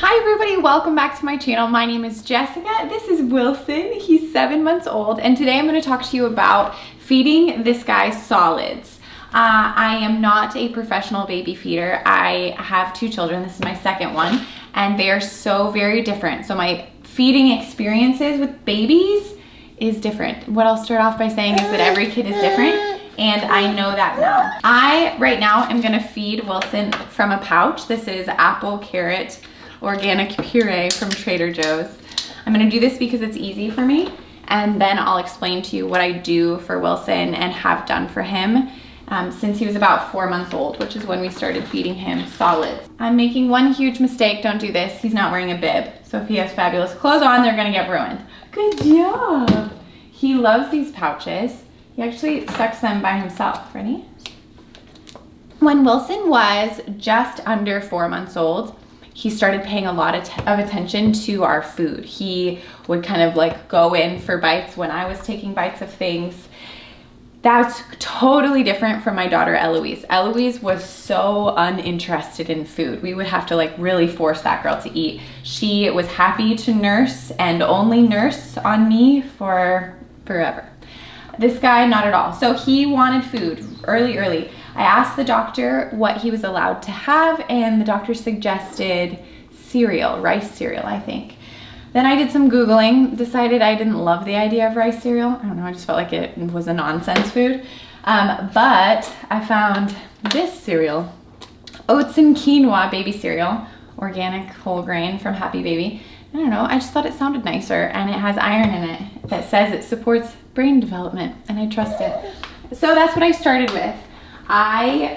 Hi everybody, welcome back to my channel. My name is Jessica. This is Wilson. He's 7 months old, and today I'm going to talk to you about feeding this guy solids. I am not a professional baby feeder. I have 2 children. This is my second one, and they are so very different. So my feeding experiences with babies is different. What I'll start off by saying is that every kid is different, and I know that now. Right now am going to feed Wilson from a pouch. This is apple, carrot, organic puree from Trader Joe's. I'm gonna do this because it's easy for me, and then I'll explain to you what I do for Wilson and have done for him since he was about 4 months old, which is when we started feeding him solids. I'm making one huge mistake. Don't do this. He's not wearing a bib. So if he has fabulous clothes on, they're gonna get ruined. Good job. He loves these pouches. He actually sucks them by himself. Ready? When Wilson was just under 4 months old, he started paying a lot of attention to our food. He would kind of like go in for bites when I was taking bites of things. That's totally different from my daughter Eloise. Eloise was so uninterested in food. We would have to like really force that girl to eat. She was happy to nurse and only nurse on me for forever. This guy, not at all. So he wanted food early. I asked the doctor what he was allowed to have, and the doctor suggested cereal, rice cereal, I think. Then I did some Googling, decided I didn't love the idea of rice cereal. I don't know, I just felt like it was a nonsense food. But I found this cereal, oats and quinoa baby cereal, organic whole grain from Happy Baby. I don't know, I just thought it sounded nicer, and it has iron in it that says it supports brain development, and I trust it. So that's what I started with.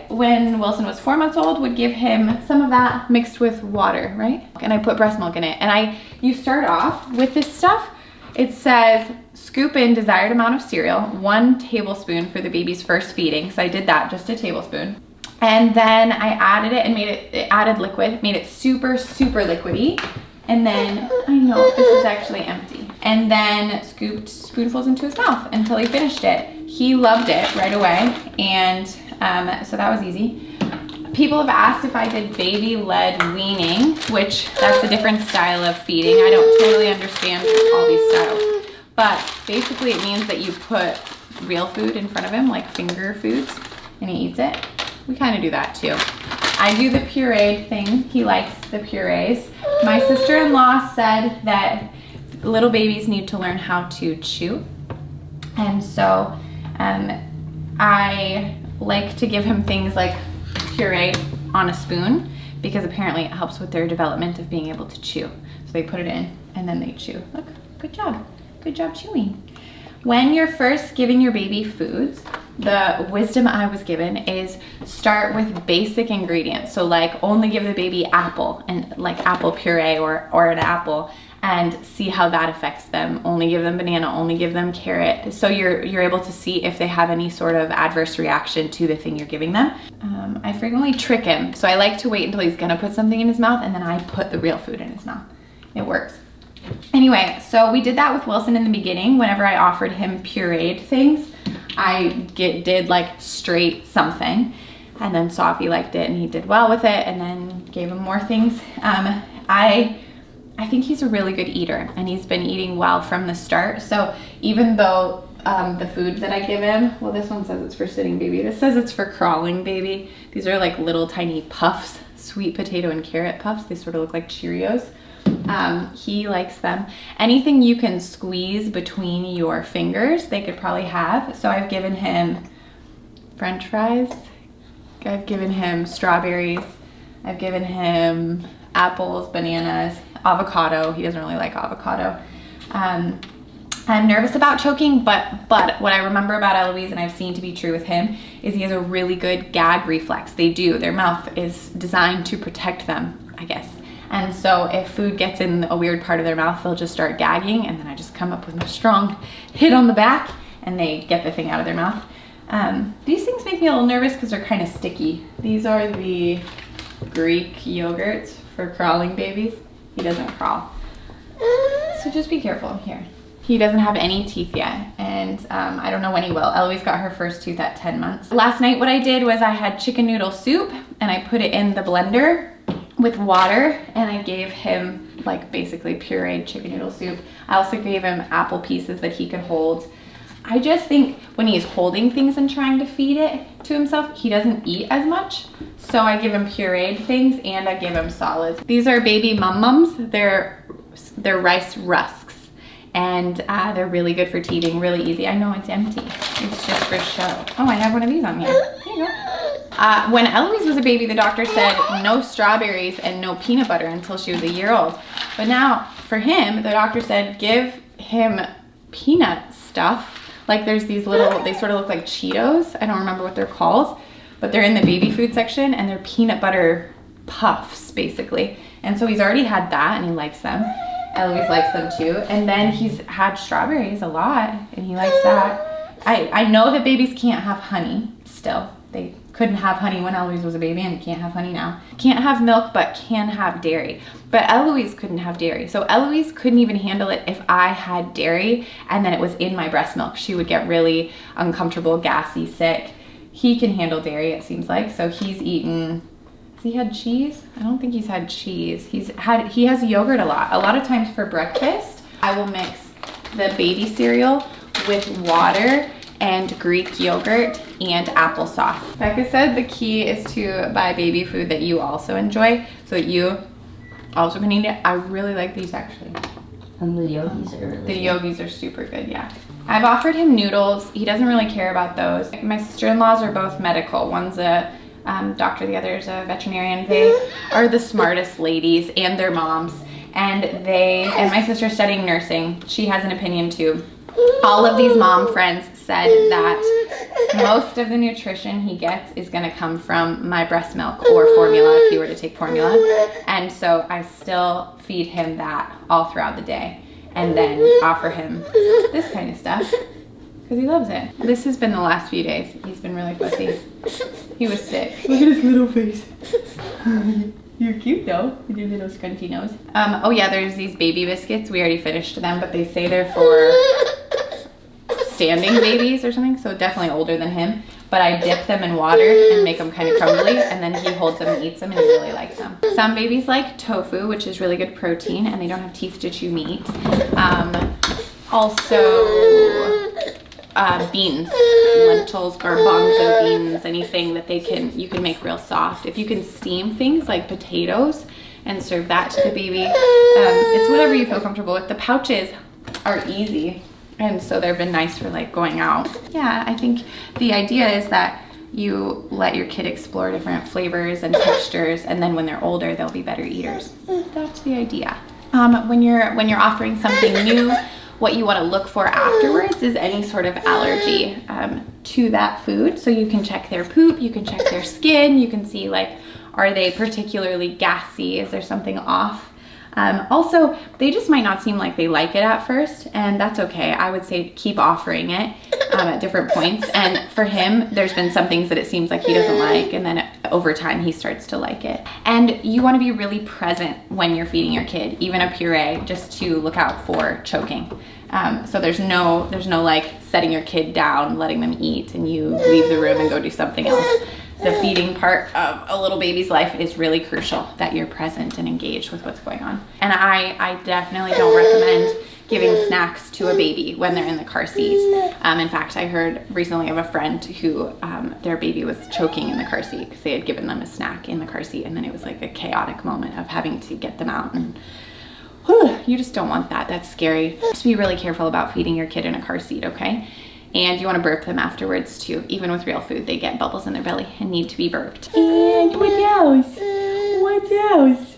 When Wilson was 4 months old, would give him some of that mixed with water, right? And I put breast milk in it. And you start off with this stuff. It says, scoop in desired amount of cereal, 1 tablespoon for the baby's first feeding. So I did that, just a tablespoon. And then I added it and it added liquid, made it super, super liquidy. And then, I know, this is actually empty. And then scooped spoonfuls into his mouth until he finished it. He loved it right away, and so that was easy. People have asked if I did baby-led weaning, which that's a different style of feeding. I don't totally understand all these styles. But basically it means that you put real food in front of him, like finger foods, and he eats it. We kind of do that too. I do the pureed thing. He likes the purees. My sister-in-law said that little babies need to learn how to chew. And so I like to give him things like puree on a spoon, because apparently it helps with their development of being able to chew. So they put it in and then they chew. Look, good job chewing. When you're first giving your baby foods, the wisdom I was given is start with basic ingredients. So like only give the baby apple, and like apple puree or an apple, and see how that affects them. Only give them banana, only give them carrot. So you're able to see if they have any sort of adverse reaction to the thing you're giving them. I frequently trick him. So I like to wait until he's gonna put something in his mouth, and then I put the real food in his mouth. It works. Anyway, so we did that with Wilson in the beginning. Whenever I offered him pureed things, I did like straight something, and then saw if he liked it, and he did well with it, and then gave him more things. I think he's a really good eater, and he's been eating well from the start. So even though the food that I give him, well, this one says it's for sitting baby. This says it's for crawling baby. These are like little tiny puffs, sweet potato and carrot puffs. They sort of look like Cheerios. He likes them. Anything you can squeeze between your fingers, they could probably have. So I've given him French fries. I've given him strawberries. I've given him apples, bananas, avocado. He doesn't really like avocado. I'm nervous about choking, but what I remember about Eloise, and I've seen to be true with him, is he has a really good gag reflex. They do. Their mouth is designed to protect them, I guess. And so if food gets in a weird part of their mouth, they'll just start gagging, and then I just come up with a strong hit on the back, and they get the thing out of their mouth. These things make me a little nervous because they're kind of sticky. These are the Greek yogurts for crawling babies. He doesn't crawl. So just be careful here. He doesn't have any teeth yet, and I don't know when he will. Eloise got her first tooth at 10 months. Last night what I did was I had chicken noodle soup, and I put it in the blender with water, and I gave him like basically pureed chicken noodle soup. I also gave him apple pieces that he could hold. I just think when he's holding things and trying to feed it to himself, he doesn't eat as much. So I give him pureed things and I give him solids. These are baby Mums. They're rice rusks, and they're really good for teething, really easy. I know it's empty. It's just for show. Oh, I have one of these on here. There you go. When Eloise was a baby, the doctor said no strawberries and no peanut butter until she was a year old. But now for him, the doctor said give him peanut stuff. Like there's these little, they sort of look like Cheetos. I don't remember what they're called, but they're in the baby food section, and they're peanut butter puffs basically. And so he's already had that and he likes them. Eloise likes them too. And then he's had strawberries a lot and he likes that. I know that babies can't have honey still. They couldn't have honey when Eloise was a baby and can't have honey now. Can't have milk, but can have dairy. But Eloise couldn't have dairy. So Eloise couldn't even handle it if I had dairy and then it was in my breast milk. She would get really uncomfortable, gassy, sick. He can handle dairy, it seems like. So he's eaten, has he had cheese? I don't think he's had cheese. He has yogurt a lot. A lot of times for breakfast, I will mix the baby cereal with water and Greek yogurt and applesauce. Becca said the key is to buy baby food that you also enjoy so that you also can eat it. I really like these actually. And the yogis are really The yogis are super good, yeah. I've offered him noodles. He doesn't really care about those. My sister-in-laws are both medical. One's a doctor, the other is a veterinarian. They are the smartest ladies and their moms. And my sister's studying nursing. She has an opinion too. All of these mom friends said that most of the nutrition he gets is gonna come from my breast milk or formula if he were to take formula. And so I still feed him that all throughout the day and then offer him this kind of stuff because he loves it. This has been the last few days. He's been really fussy. He was sick. Look at his little face. You're cute though, with your little scrunty nose. Oh yeah, there's these baby biscuits. We already finished them, but they say they're for standing babies or something, so definitely older than him. But I dip them in water and make them kind of crumbly, and then he holds them and eats them, and he really likes them. Some babies like tofu, which is really good protein, and they don't have teeth to chew meat. Also, beans, lentils, garbanzo beans, anything that you can make real soft. If you can steam things like potatoes and serve that to the baby, it's whatever you feel comfortable with. The pouches are easy, and so they've been nice for like going out. Yeah, I think the idea is that you let your kid explore different flavors and textures, and then when they're older, they'll be better eaters. That's the idea. When you're offering something new, what you want to look for afterwards is any sort of allergy to that food. So you can check their poop, you can check their skin, you can see like, are they particularly gassy? Is there something off? Also, they just might not seem like they like it at first, and that's okay. I would say keep offering it at different points. And for him, there's been some things that it seems like he doesn't like, and then over time he starts to like it. And you want to be really present when you're feeding your kid, even a puree, just to look out for choking. So there's no like setting your kid down, letting them eat, and you leave the room and go do something else. The feeding part of a little baby's life is really crucial, that you're present and engaged with what's going on. And I definitely don't recommend giving snacks to a baby when they're in the car seat. In fact, I heard recently of a friend who their baby was choking in the car seat because they had given them a snack in the car seat, and then it was like a chaotic moment of having to get them out, and you just don't want that. That's scary. Just be really careful about feeding your kid in a car seat, okay? And you want to burp them afterwards too. Even with real food, they get bubbles in their belly and need to be burped. And what else? What else?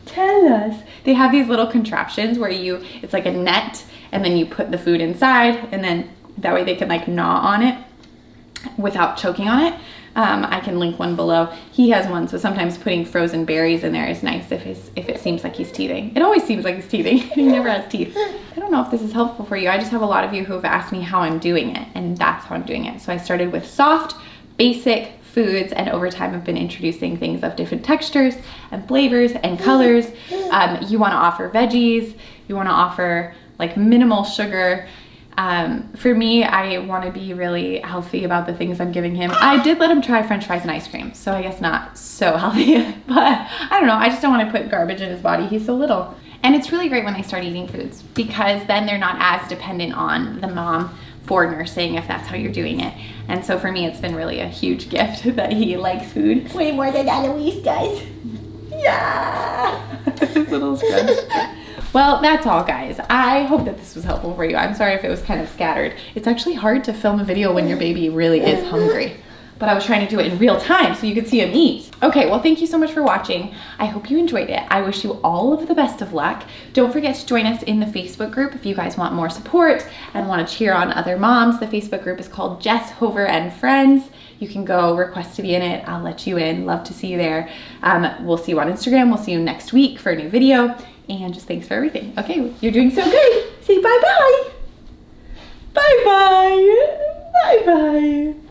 Tell us. They have these little contraptions where it's like a net, and then you put the food inside, and then that way they can like gnaw on it without choking on it. I can link one below. He has one, so sometimes putting frozen berries in there is nice if it seems like he's teething. It always seems like he's teething. He never has teeth. I don't know if this is helpful for you. I just have a lot of you who have asked me how I'm doing it, and that's how I'm doing it. So I started with soft, basic foods, and over time I've been introducing things of different textures and flavors and colors. You want to offer veggies. You want to offer like minimal sugar. For me, I want to be really healthy about the things I'm giving him. I did let him try French fries and ice cream, so I guess not so healthy, but I don't know. I just don't want to put garbage in his body. He's so little. And it's really great when they start eating foods because then they're not as dependent on the mom for nursing if that's how you're doing it. And so for me, it's been really a huge gift that he likes food way more than Eloise does. Yeah! His little scrunch. Well, that's all, guys. I hope that this was helpful for you. I'm sorry if it was kind of scattered. It's actually hard to film a video when your baby really is hungry. But I was trying to do it in real time so you could see him eat. Okay, well, thank you so much for watching. I hope you enjoyed it. I wish you all of the best of luck. Don't forget to join us in the Facebook group if you guys want more support and want to cheer on other moms. The Facebook group is called Jess Hover and Friends. You can go request to be in it. I'll let you in. Love to see you there. We'll see you on Instagram. We'll see you next week for a new video. And just thanks for everything. Okay, you're doing so good. Say bye-bye. Bye-bye. Bye-bye.